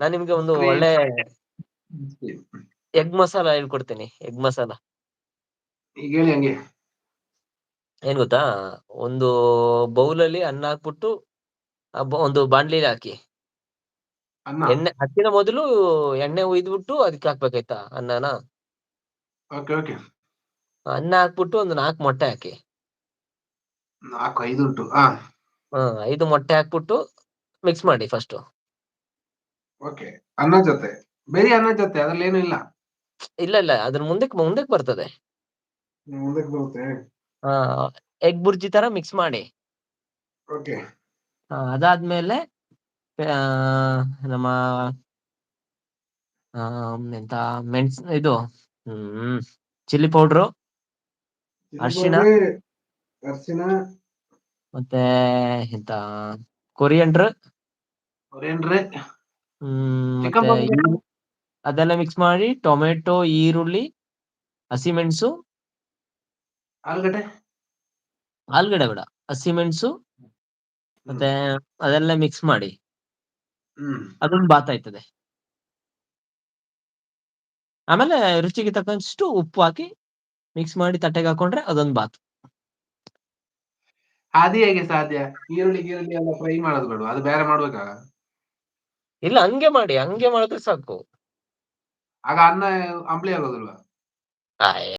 ನಾನ್ ನಿಮ್ಗೆ ಒಂದು ಕ್ರೀಮ್ ಒಳ್ಳೆ ಎಗ್ ಮಸಾಲ ಹೇಳ್ಕೊಡ್ತೀನಿ. ಎಗ್ ಮಸಾಲ ಈಗ ಹೇಳಿ ಹಂಗೆ. ಏನ್ ಗೊತ್ತಾ, ಒಂದು ಬೌಲಲ್ಲಿ ಅನ್ನ ಹಾಕ್ಬಿಟ್ಟು ಒಂದು ಬಾಣ್ಲಿಲಿ ಹಾಕಿ. ಅನ್ನ. ಎಣ್ಣೆ ಹಾಕಿನ ಮೊದಲು ಎಣ್ಣೆ ಹುಯ್ದ್ಬಿಟ್ಟು ಅದಕ್ಕೆ ಹಾಕ್ಬೇಕಾಯ್ತಾ ಅನ್ನನ. Okay okay. ಅನ್ನ ಹಾಕ್ಬಿಟ್ಟು ಒಂದು 4 ಮೊಟ್ಟೆ ಹಾಕಿ. 4, 5 ಉಂಟು. 5 ಮೊಟ್ಟೆ ಹಾಕ್ಬಿಟ್ಟು ಮಿಕ್ಸ್ ಮಾಡಿ ಫಸ್ಟು. ಓಕೆ. ಅನ್ನದ ಜೊತೆ, ಬೇರೆ ಅನ್ನದ ಜೊತೆ ಅದ್ರಲ್ಲಿ ಏನು ಇಲ್ಲ. ಇಲ್ಲ ಅದ್ರ ಮುಂದಕ್ಕೆ ಬರ್ತದೆ. ಮುಂದಕ್ಕೆ ಬರುತ್ತೆ. ಎಗ್ ಬುರ್ಜಿ ತರ ಮಿಕ್ಸ್ ಮಾಡಿ. ಓಕೆ. ಅದಾದ್ಮೇಲೆ ನಮ್ಮ ಎಂತ ಇದು ಚಿಲ್ಲಿ ಪೌಡ್ರು, ಅರಿಶಿಣ, ಮತ್ತೆ ಎಂತ ಕೊರಿಯಂಡ್ರ್, ಮತ್ತೆ ಅದೆಲ್ಲ ಮಿಕ್ಸ್ ಮಾಡಿ. ಟೊಮೆಟೊ, ಈರುಳ್ಳಿ, ಹಸಿಮೆಣಸು, ಆಲೂಗಡ್ಡೆ ಬೇಡ, ಹಸಿಮೆಣಸು ಮತ್ತೆ ಅದೆಲ್ಲ ಮಿಕ್ಸ್ ಮಾಡಿ. ಅದೊಂದು ಬಾತ್ ಆಯ್ತದೆ. ಆಮೇಲೆ ರುಚಿಗೆ ತಕ್ಕಷ್ಟು ಉಪ್ಪು ಹಾಕಿ ಮಿಕ್ಸ್ ಮಾಡಿ ತಟ್ಟೆಗೆ ಹಾಕೊಂಡ್ರೆ ಅದೊಂದು ಬಾತ್. ಅದು ಹೇಗೆ ಸಾಧ್ಯ? ಈರುಳ್ಳಿ ಎಲ್ಲ ಫ್ರೈ ಮಾಡೋದು ಬೇಡ, ಅದು ಬೇರೆ ಮಾಡ್ಬೇಕಾ? ಇಲ್ಲ, ಹಂಗೆ ಮಾಡಿದ್ರೆ ಸಾಕು. ಆಗ ಅನ್ನ ಅಂಬ್ಲಿ ಆಗೋದಿಲ್ವಾ?